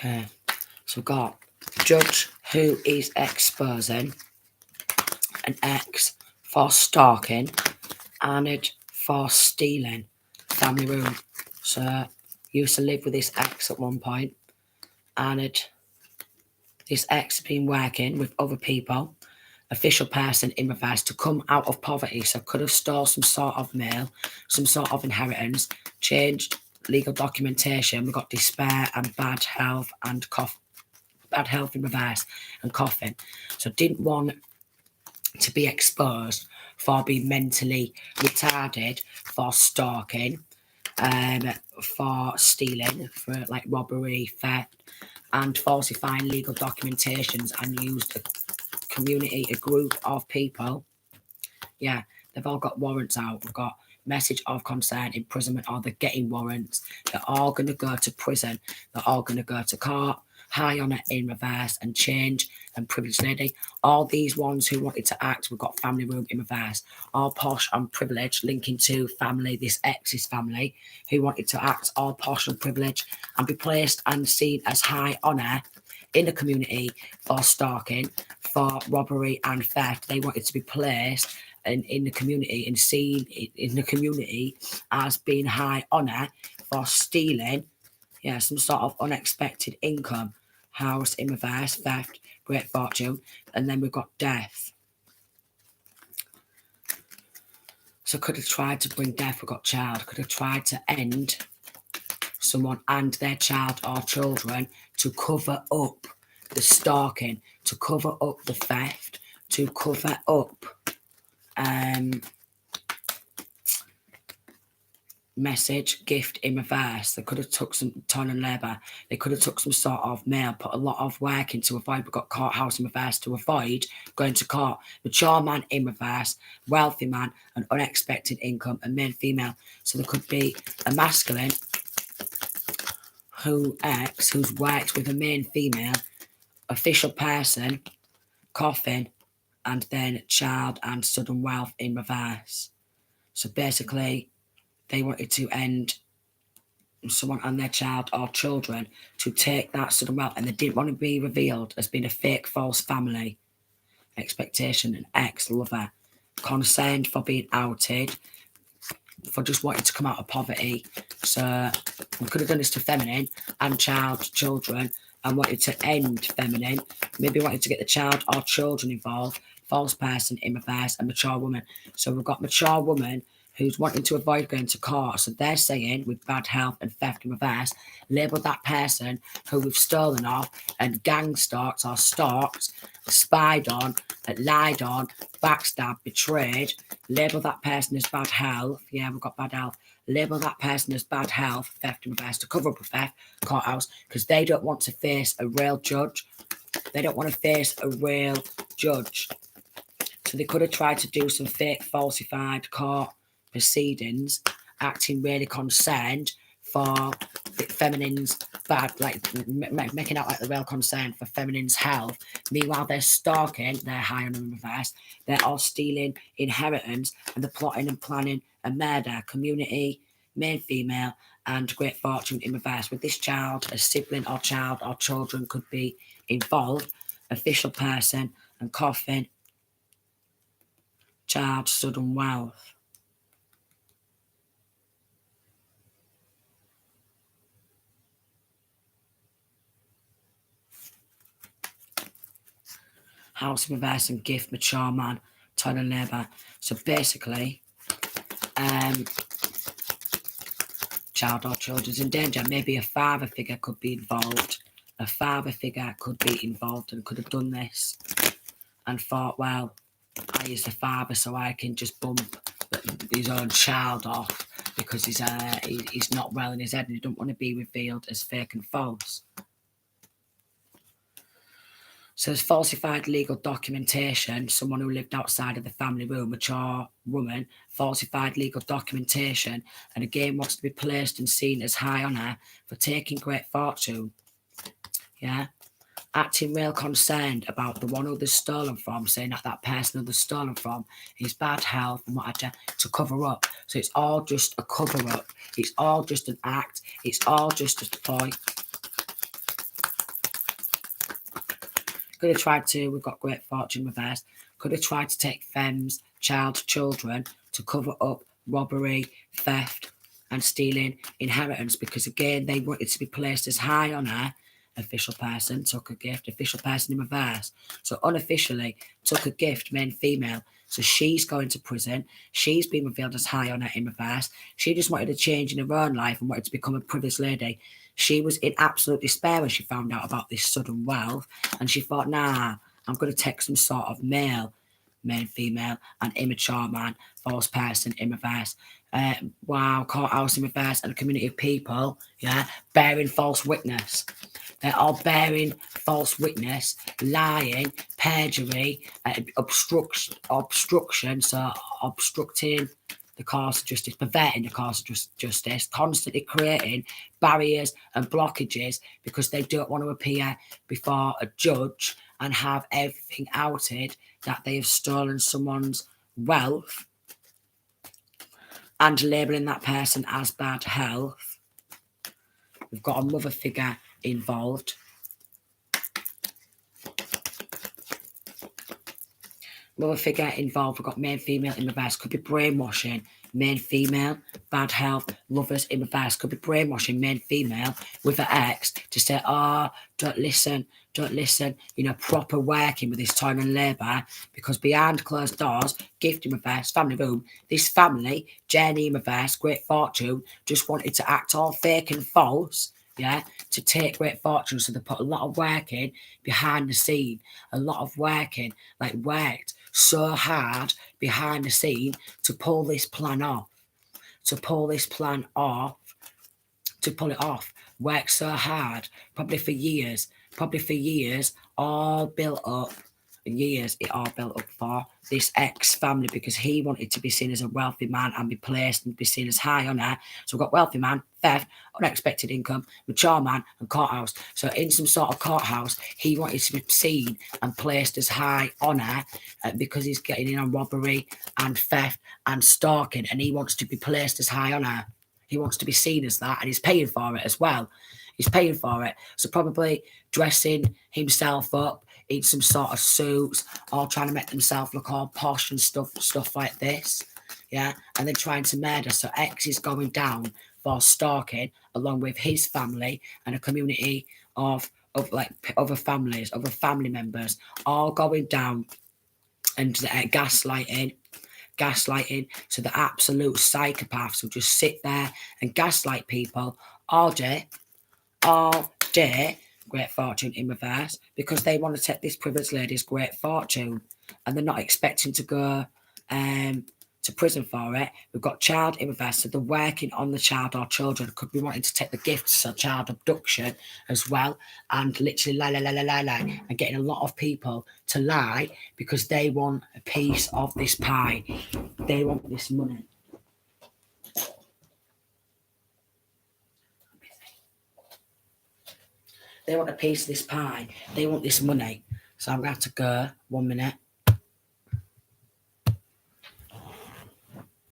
Okay, so we've got judge who is exposing an ex for stalking and for stealing family room. So used to live with this ex at one point, and this ex has been working with other people, official person in reverse, to come out of poverty. So could have stole some sort of mail, some sort of inheritance, changed legal documentation. We've got despair and bad health and cough, bad health in reverse and coughing. So didn't want to be exposed for being mentally retarded, for stalking, for stealing, for like robbery, theft, and falsifying legal documentations, and used a community, a group of people. Yeah, they've all got warrants out. We've got message of concern, imprisonment, or they're getting warrants. They're all going to go to prison. They're all going to go to court. High on it in reverse and change and privileged lady. All these ones who wanted to act, we've got family room in reverse. All posh and privileged, linking to family, this ex's family, who wanted to act all posh and privileged and be placed and seen as high honour in the community for stalking, for robbery and theft. They wanted to be placed in the community and seen in the community as being high honour for stealing, yeah, some sort of unexpected income. House in reverse, theft, great fortune, and then we've got death. So could have tried to bring death. We've got child. Could have tried to end someone and their child or children to cover up the stalking, to cover up the theft, to cover up message, gift in reverse. They could have took some time and labour. They could have took some sort of mail, put a lot of work into avoid. We've got courthouse in reverse to avoid going to court. Mature man in reverse, wealthy man, an unexpected income, and male, female. So there could be a masculine who's worked with a male, female, official person, coffin, and then child and sudden wealth in reverse. So basically, they wanted to end someone and their child or children to take that sudden wealth, and they didn't want to be revealed as being a fake, false family. Expectation, an ex-lover, concerned for being outed, for just wanting to come out of poverty. So we could have done this to feminine and children, and wanted to end feminine, maybe wanted to get the child or children involved, false person in reverse, and mature woman. So we've got mature woman who's wanting to avoid going to court. So they're saying, with bad health and theft in reverse, label that person who we've stolen off and gang stalked or stalked, spied on, lied on, backstabbed, betrayed. Label that person as bad health. Yeah, we've got bad health. Label that person as bad health, theft in reverse, to cover up a theft, courthouse, because they don't want to face a real judge. They don't want to face a real judge. So they could have tried to do some fake, falsified court proceedings, acting really concerned for feminine's bad, like making out like the real concern for feminine's health. Meanwhile, they're stalking, they're high on the reverse, they're all stealing inheritance, and they're plotting and planning a murder. Community, male, female, and great fortune in reverse. With this child, a sibling or child or children could be involved. Official person and coffin, child, sudden wealth. House in reverse and gift, mature man, toil and labour. So basically, child or children's in danger. Maybe a father figure could be involved. A father figure could be involved and could have done this and thought, well, I is the father, so I can just bump his own child off because he's not well in his head and he don't want to be revealed as fake and false. So there's falsified legal documentation, someone who lived outside of the family room, mature woman, falsified legal documentation, and again wants to be placed and seen as high honour for taking great fortune. Yeah. Acting real concerned about the one who they're stolen from, saying that person who they're stolen from is bad health and what have you, to cover up. So it's all just a cover up. It's all just an act. It's all just a ploy. Could have tried to, we've got great fortune reversed, could have tried to take femmes, children to cover up robbery, theft, and stealing inheritance, because again, they wanted to be placed as high on her. Official person took a gift, official person in reverse. So unofficially took a gift, male, female. So she's going to prison. She's been revealed as high on her in reverse. She just wanted a change in her own life and wanted to become a privileged lady. She was in absolute despair when she found out about this sudden wealth. And she thought, nah, I'm going to take some sort of male, female, and immature man, false person in reverse. Wow, courthouse in reverse, and a community of people, yeah, bearing false witness. They're all bearing false witness, lying, perjury, obstruction, so obstructing the course of justice, perverting the course of justice, constantly creating barriers and blockages because they don't want to appear before a judge and have everything outed that they have stolen someone's wealth and labelling that person as bad health. We've got a mother figure involved. Mother figure involved. We've got male, female in reverse. Could be brainwashing. Male, female, bad health, lovers in reverse. Could be brainwashing male, female with her ex to say, oh, don't listen. You know, proper working with this time and labour, because behind closed doors, gift in reverse, family room, this family, Jenny in reverse, great fortune, just wanted to act all fake and false, yeah, to take great fortune. So they put a lot of work in behind the scene, a lot of working, like worked so hard behind the scene to pull this plan off, to pull it off, worked so hard, probably for years, all built up, it all built up for this ex-family, because he wanted to be seen as a wealthy man and be placed and be seen as high on her. So we've got wealthy man, theft, unexpected income, mature man, and courthouse. So in some sort of courthouse, he wanted to be seen and placed as high on her because he's getting in on robbery and theft and stalking, and he wants to be placed as high on her. He wants to be seen as that, and he's paying for it as well. He's paying for it. So probably dressing himself up in some sort of suits, all trying to make themselves look all posh and stuff like this. Yeah, and then trying to murder. So X is going down for stalking, along with his family and a community of like other families, other family members, all going down, and gaslighting. So the absolute psychopaths will just sit there and gaslight people all day, great fortune in reverse, because they want to take this privileged lady's great fortune, and they're not expecting to go to prison for it. We've got child in reverse, so they're working on the child or children. Could be wanting to take the gifts, so child abduction as well, and literally lie, and getting a lot of people to lie because they want a piece of this pie. They want this money. They want a piece of this pie. They want this money. So I'm going to have to go 1 minute.